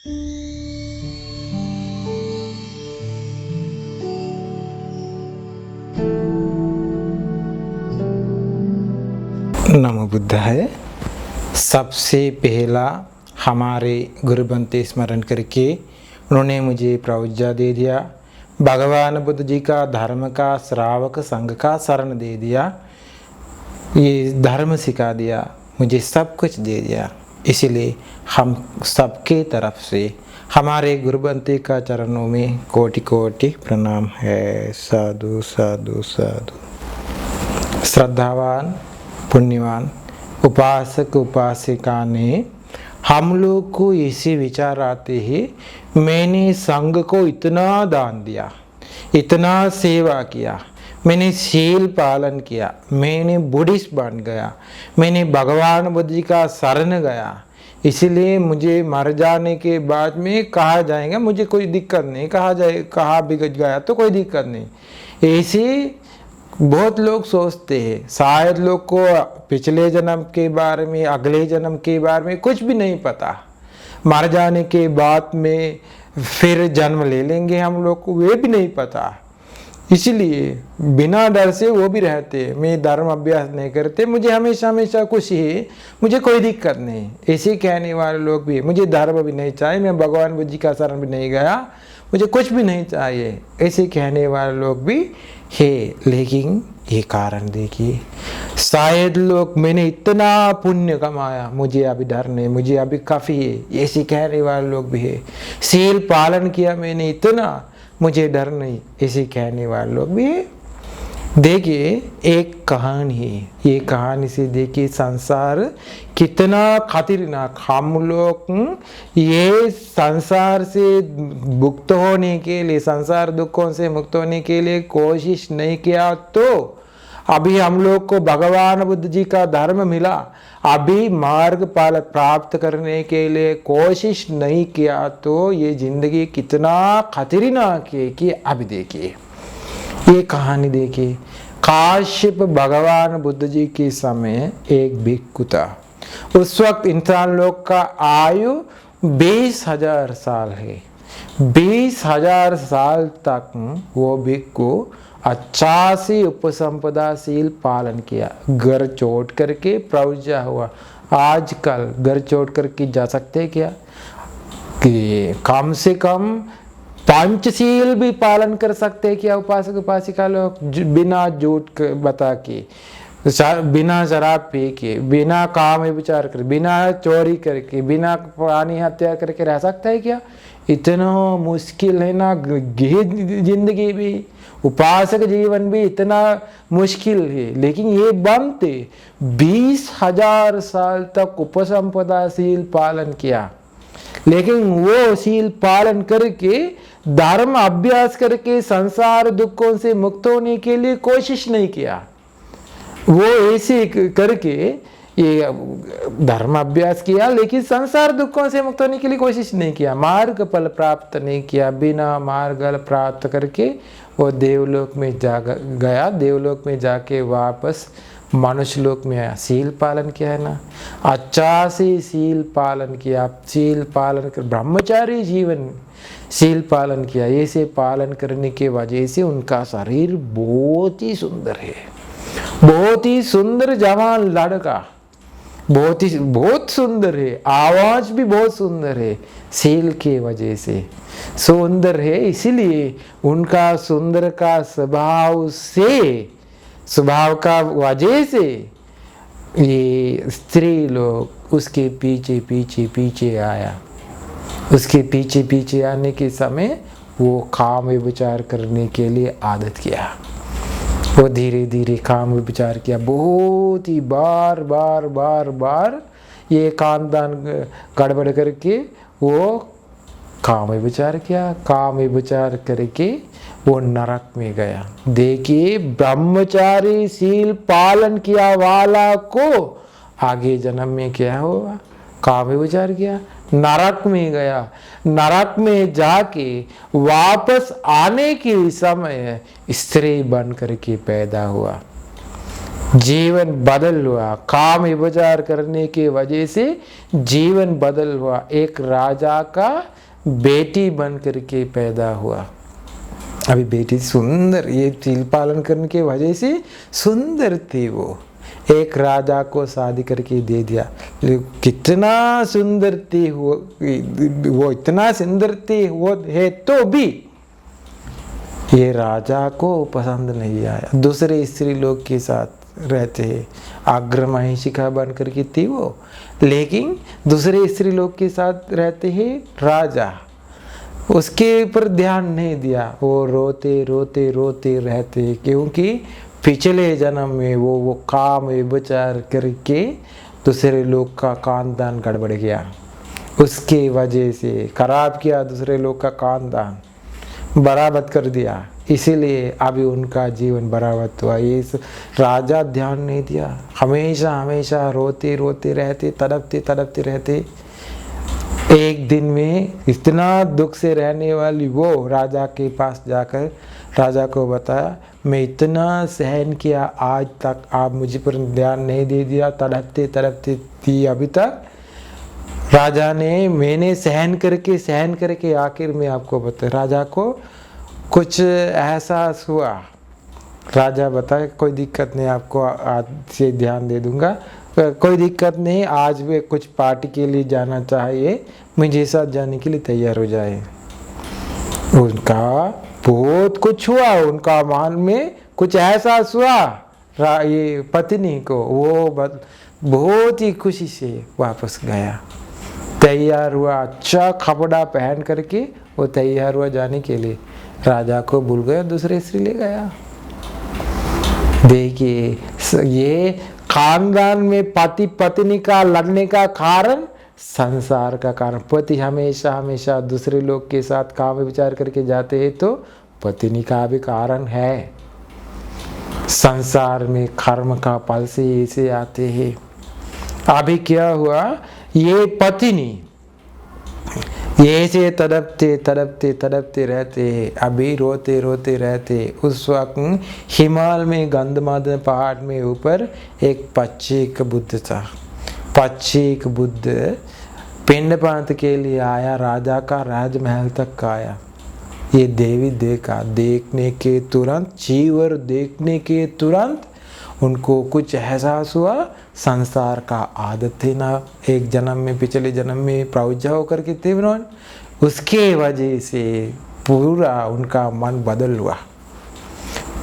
नमो बुद्धाय। सबसे पहला हमारे गुरु बनते स्मरण करके उन्होंने मुझे प्रवज्ञा दे दिया, भगवान बुद्ध जी का धर्म का श्रावक संघ का शरण दे दिया, ये धर्म सिखा दिया, मुझे सब कुछ दे दिया। इसलिए हम सबके तरफ से हमारे गुरु बनते का चरणों में कोटि कोटि प्रणाम है। साधु साधु साधु। श्रद्धावान पुण्यवान उपासक उपासिका ने हम लोग को ऐसे विचार आते हैं, मैंने संघ को इतना दान दिया, इतना सेवा किया, मैंने शील पालन किया, मैंने बुद्धिस्ट बन गया, मैंने भगवान बुद्ध जी का शरण गया, इसलिए मुझे मर जाने के बाद में कहा जाएगा मुझे कोई दिक्कत नहीं, कहा बिगड़ गया तो कोई दिक्कत नहीं। ऐसे बहुत लोग सोचते हैं। शायद लोग को पिछले जन्म के बारे में, अगले जन्म के बारे में कुछ भी नहीं पता। मर जाने के बाद में फिर जन्म ले लेंगे हम लोग को, वे भी नहीं पता। इसलिए बिना डर से वो भी रहते, मैं धर्म अभ्यास नहीं करते, मुझे हमेशा हमेशा खुशी है, मुझे कोई दिक्कत नहीं। ऐसे कहने वाले लोग भी, मुझे धर्म भी नहीं चाहिए, मैं भगवान बुद्ध जी का शरण भी नहीं गया, मुझे कुछ भी नहीं चाहिए, ऐसे कहने वाले लोग भी है। लेकिन ये कारण देखिए, शायद लोग मैंने इतना पुण्य कमाया, मुझे अभी डर नहीं, मुझे अभी काफ़ी है, ऐसे कहने वाले लोग भी है। शील पालन किया मैंने इतना, मुझे डर नहीं, ऐसे कहने वाले लोग भी है। देखिए एक कहानी है, ये कहानी से देखिए संसार कितना खतरनाक। हम लोग ये संसार से मुक्त होने के लिए, संसार दुखों से मुक्त होने के लिए कोशिश नहीं किया तो अभी हम लोग को भगवान बुद्ध जी का धर्म मिला, अभी मार्ग पाल प्राप्त करने के लिए कोशिश नहीं किया तो ये जिंदगी कितना खतरनाक है कि अभी देखिए ये कहानी देखिए। काश्यप भगवान बुद्ध जी के समय एक भिक्षु था। उस वक्त इंसान लोग का आयु 20,000 साल है। 20,000 साल तक वो भिक्षु अच्छा से उपसंपदाशील पालन किया। घर छोड़ करके प्रवज्ञा हुआ। आजकल घर छोड़ करके जा सकते क्या? कि कम से कम पंचशील भी पालन कर सकते हैं क्या उपासक उपासिका लोग? बिना झूठ बता के, बिना शराब पी के, बिना काम विचार कर, बिना चोरी करके, बिना प्राणी हत्या करके रह सकता है क्या? इतना मुश्किल है ना। जिंदगी भी, उपासक जीवन भी इतना मुश्किल है, लेकिन ये बनते 20,000 साल तक उपसंपदाशील पालन किया। लेकिन वो शील पालन करके, धर्म अभ्यास करके संसार दुखों से मुक्त होने के लिए कोशिश नहीं किया। वो ऐसे करके ये धर्म अभ्यास किया, लेकिन संसार दुखों से मुक्त होने के लिए कोशिश नहीं किया। मार्ग फल प्राप्त नहीं किया। बिना मार्ग फल प्राप्त करके वो देवलोक में जा गया। देवलोक में जाके वापस मनुष्य लोक में शील पालन किया है ना, अच्छा से शील पालन किया। शील पालन कर ब्रह्मचारी जीवन शील पालन किया। ऐसे पालन करने के वजह से उनका शरीर बहुत ही सुंदर है, बहुत ही सुंदर जवान लड़का, बहुत सुंदर है। आवाज भी बहुत सुंदर है, शील के वजह से सुंदर है। इसीलिए उनका सुंदर का स्वभाव का वजह से ये स्त्री लोग उसके पीछे पीछे पीछे आया। उसके पीछे पीछे आने के समय वो काम विचार करने के लिए आदत किया। वो धीरे धीरे काम विचार किया, बहुत ही बार बार बार बार ये कामदान गड़बड़ करके वो काम विचार किया। काम विचार करके वो नरक में गया। देखिए ब्रह्मचारी शील पालन किया वाला को आगे जन्म में क्या होगा? काम विचार किया, नरक में गया। नरक में जाके वापस आने के समय स्त्री बन करके पैदा हुआ। जीवन बदल हुआ, काम विचार करने की वजह से जीवन बदल हुआ। एक राजा का बेटी बन करके पैदा हुआ। अभी बेटी सुंदर, ये चील पालन करने की वजह से सुंदर थी वो, एक राजा को शादी करके दे दिया। कितना सुंदर थी वो इतना सुंदर थी वो है तो भी ये राजा को पसंद नहीं आया। दूसरे स्त्री लोग के साथ रहते हैं, आग्रमहिषिका बन करके थी वो, लेकिन दूसरे स्त्री लोग के साथ रहते हैं राजा, उसके ऊपर ध्यान नहीं दिया। वो रोते रोते रोते रहते, क्योंकि पिछले जन्म में वो काम विचार करके दूसरे लोग का खानदान गड़बड़ गया, उसके वजह से खराब किया, दूसरे लोग का खानदान बराबर कर दिया, इसीलिए अभी उनका जीवन बर्बाद हुआ। ये राजा ध्यान नहीं दिया, हमेशा हमेशा रोते रोते रहते, तड़पते तड़पते रहते। एक दिन में इतना दुख से रहने वाली वो राजा के पास जाकर राजा को बताया, मैं इतना सहन किया, आज तक आप मुझे पर ध्यान नहीं दे दिया, तड़पते तड़पते थी अभी तक। राजा ने, मैंने सहन करके आखिर में आपको बताया। राजा को कुछ एहसास हुआ, राजा बताए कोई दिक्कत नहीं, आपको आज से ध्यान दे दूंगा, कोई दिक्कत नहीं, आज वे कुछ पार्टी के लिए जाना चाहिए, मुझे साथ जाने के लिए तैयार हो जाए। उनका बहुत कुछ हुआ, उनका मन में कुछ एहसास हुआ ये पत्नी को, वो बहुत ही खुशी से वापस गया, तैयार हुआ, अच्छा कपड़ा पहन करके वो तैयार हुआ जाने के लिए। राजा को भूल गया, दूसरे स्त्री ले गया। देखिए ये खानदान में पति पत्नी का लड़ने का कारण संसार का कारण। पति हमेशा हमेशा दूसरे लोग के साथ काम विचार करके जाते हैं तो पत्नी का भी कारण है। संसार में कर्म का फल से ऐसे आते हैं। अभी क्या हुआ, ये पत्नी ऐसे तड़पते तड़पते तड़पते रहते, अभी रोते रोते रहते। उस वक्त हिमालय में गंधमादन पहाड़ में ऊपर एक पच्चीक बुद्ध था। पच्चीक बुद्ध पिंडपात के लिए आया, राजा का राजमहल तक आया। ये देवी देखा, देखने के तुरंत, चीवर देखने के तुरंत उनको कुछ एहसास हुआ, संसार का आदत थे ना, एक जन्म में पिछले जन्म में प्रौजा होकर के थे उन्होंने, उसके वजह से पूरा उनका मन बदल हुआ।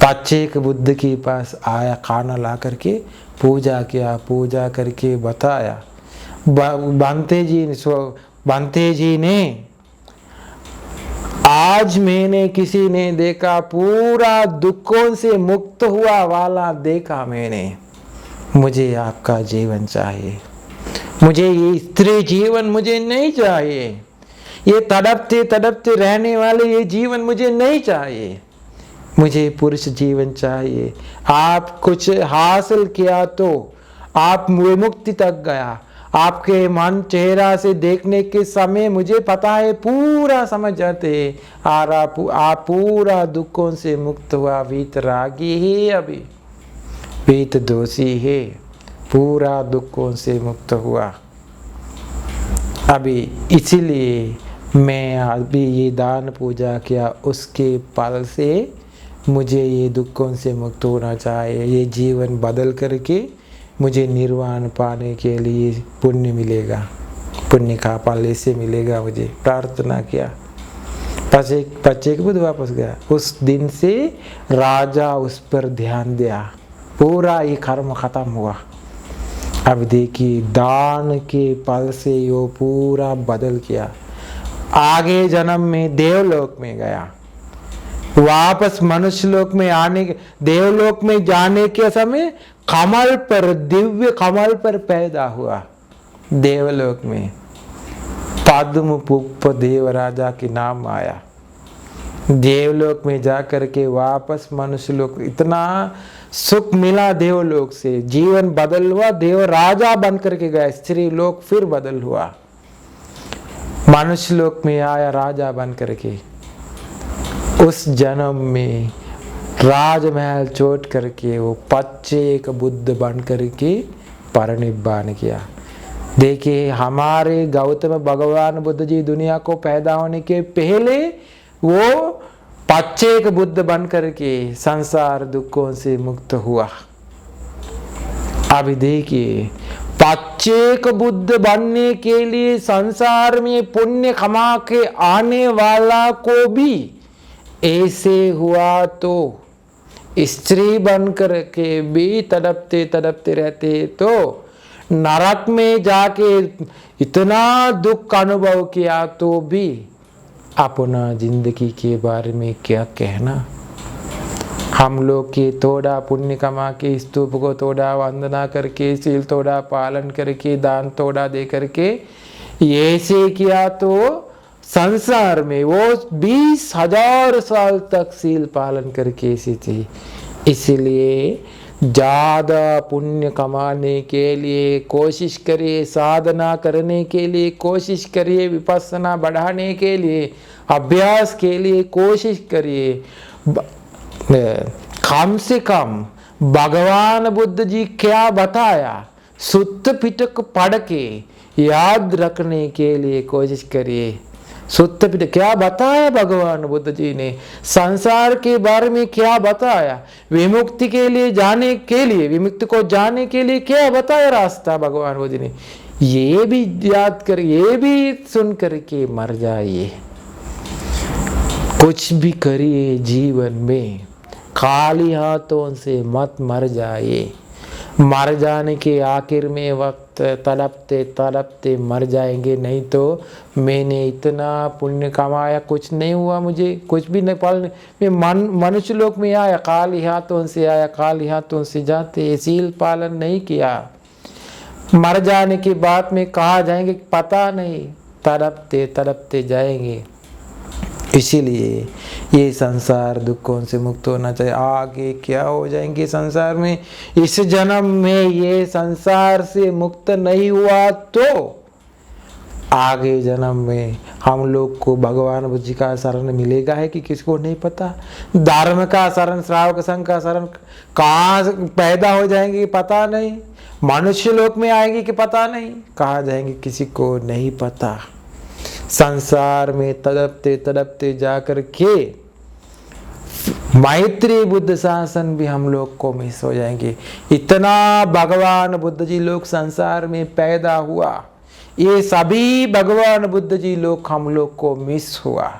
पच्चीक बुद्ध के पास आया, खाना ला करके पूजा किया, पूजा करके बताया। बांते जी ने आज मैंने किसी ने देखा, पूरा दुखों से मुक्त हुआ वाला देखा मैंने, मुझे आपका जीवन चाहिए, मुझे ये स्त्री जीवन मुझे नहीं चाहिए, ये तड़पते तड़पते रहने वाले ये जीवन मुझे नहीं चाहिए, मुझे पुरुष जीवन चाहिए। आप कुछ हासिल किया तो आप विमुक्ति तक गया, आपके मन चेहरा से देखने के समय मुझे पता है, पूरा समझ जाते हैं आप पूरा दुखों से मुक्त हुआ, वीतरागी ही अभी वीत दोषी है, पूरा दुखों से मुक्त हुआ अभी। इसीलिए मैं अभी ये दान पूजा किया, उसके फल से मुझे ये दुखों से मुक्त होना चाहिए, ये जीवन बदल करके मुझे निर्वाण पाने के लिए पुण्य मिलेगा, पुण्य का फल ऐसे मिलेगा, मुझे प्रार्थना किया। पच्चीक बुद्ध वापस गया। उस दिन से राजा उस पर ध्यान दिया, पूरा ये कर्म खत्म हुआ। अब देखिए दान के फल से वो पूरा बदल गया, आगे जन्म में देवलोक में गया, वापस मनुष्य लोक में आने के, देवलोक में जाने के समय कमल पर, दिव्य कमल पर पैदा हुआ देवलोक में, पद्म पुष्प देवराजा के नाम आया। देवलोक में जाकर के वापस मनुष्य लोक, इतना सुख मिला देवलोक से, जीवन बदल हुआ, देव राजा बन करके गया, स्त्री लोक फिर बदल हुआ, मनुष्य लोक में आया राजा बन करके। उस जन्म में राजमहल छोड़ करके वो पच्चेक बुद्ध बन करके परिनिब्बान किया। देखिए हमारे गौतम भगवान बुद्ध जी दुनिया को पैदा होने के पहले वो पच्चेक बुद्ध बन करके संसार दुखों से मुक्त हुआ। अभी देखिए पच्चेक बुद्ध बनने के लिए संसार में पुण्य कमा के आने वाला को भी ऐसे हुआ तो स्त्री बन कर के भी तड़पते तड़पते रहते तो नरक में जाके इतना दुख का अनुभव किया तो भी अपना जिंदगी के बारे में क्या कहना। हम लोग के थोड़ा पुण्य कमा के स्तूप को थोड़ा वंदना करके सील थोड़ा पालन करके दान थोड़ा दे करके ऐसे किया तो संसार में वो 20,000 साल तक सील पालन करके ऐसी थी। इसलिए ज़्यादा पुण्य कमाने के लिए कोशिश करिए, साधना करने के लिए कोशिश करिए, विपස්සना बढ़ाने के लिए अभ्यास के लिए कोशिश करिए। कम से कम भगवान बुद्ध जी क्या बताया सुत्त पिटक पढ़ के याद रखने के लिए कोशिश करिए। सुत्त पिटक क्या बताया भगवान बुद्ध जी ने, संसार के बारे में क्या बताया, विमुक्ति के लिए जाने के लिए, विमुक्ति को जाने के लिए क्या बताया रास्ता भगवान बुद्ध ने, ये भी याद कर, ये भी सुन करके मर जाइए। कुछ भी करिए जीवन में, खाली हाथों से मत मर जाइए। मर जाने के आखिर में वक्त तड़पते तड़पते मर जाएंगे। नहीं तो मैंने इतना पुण्य कमाया, कुछ नहीं हुआ, मुझे कुछ भी नहीं पाल, मैं मनुष्य लोक में आया, खाली हाथों से आया, खाली हाथों से जाते, सील पालन नहीं किया। मर जाने के बाद में कहाँ जाएंगे पता नहीं, तड़पते तड़पते जाएंगे। इसीलिए ये संसार दुखों से मुक्त होना चाहिए। आगे क्या हो जाएंगे संसार में, इस जन्म में ये संसार से मुक्त नहीं हुआ तो आगे जन्म में हम लोग को भगवान बुद्ध जी का शरण मिलेगा है कि किसको नहीं पता। धर्म का शरण, श्रावक संघ का शरण कहाँ पैदा हो जाएंगे पता नहीं, मनुष्य लोक में आएंगे कि पता नहीं, कहाँ जाएंगे किसी को नहीं पता। संसार में तड़पते तड़पते जाकर के मैत्री बुद्ध शासन भी हम लोग को मिस हो जाएंगे। इतना भगवान बुद्ध जी लोग संसार में पैदा हुआ, ये सभी भगवान बुद्ध जी लोग हम लोग को मिस हुआ,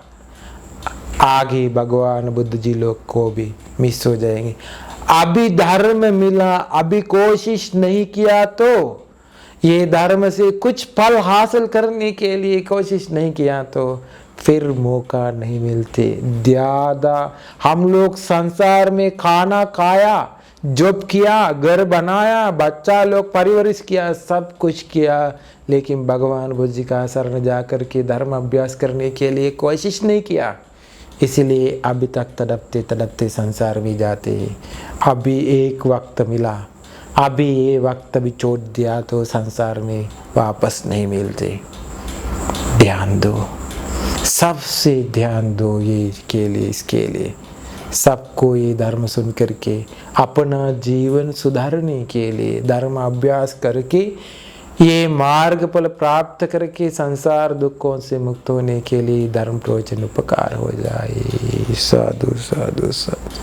आगे भगवान बुद्ध जी लोग को भी मिस हो जाएंगे। अभी धर्म मिला, अभी कोशिश नहीं किया तो, ये धर्म से कुछ फल हासिल करने के लिए कोशिश नहीं किया तो फिर मौका नहीं मिलते। ज़्यादा हम लोग संसार में खाना खाया, जॉब किया, घर बनाया, बच्चा लोग परवरिश किया, सब कुछ किया, लेकिन भगवान बुद्ध जी का शरण जाकर के धर्म अभ्यास करने के लिए कोशिश नहीं किया। इसलिए अभी तक तड़पते तड़पते संसार में जाते हैं। अभी एक वक्त मिला, अभी ये वक्त भी छोड़ दिया तो संसार में वापस नहीं मिलते। ध्यान दो, सबसे ध्यान दो ये के लिए, इसके लिए सबको ये धर्म सुन करके अपना जीवन सुधारने के लिए धर्म अभ्यास करके ये मार्ग फल प्राप्त करके संसार दुखों से मुक्त होने के लिए धर्म प्रवचन उपकार हो जाए। साधु साधु साधु।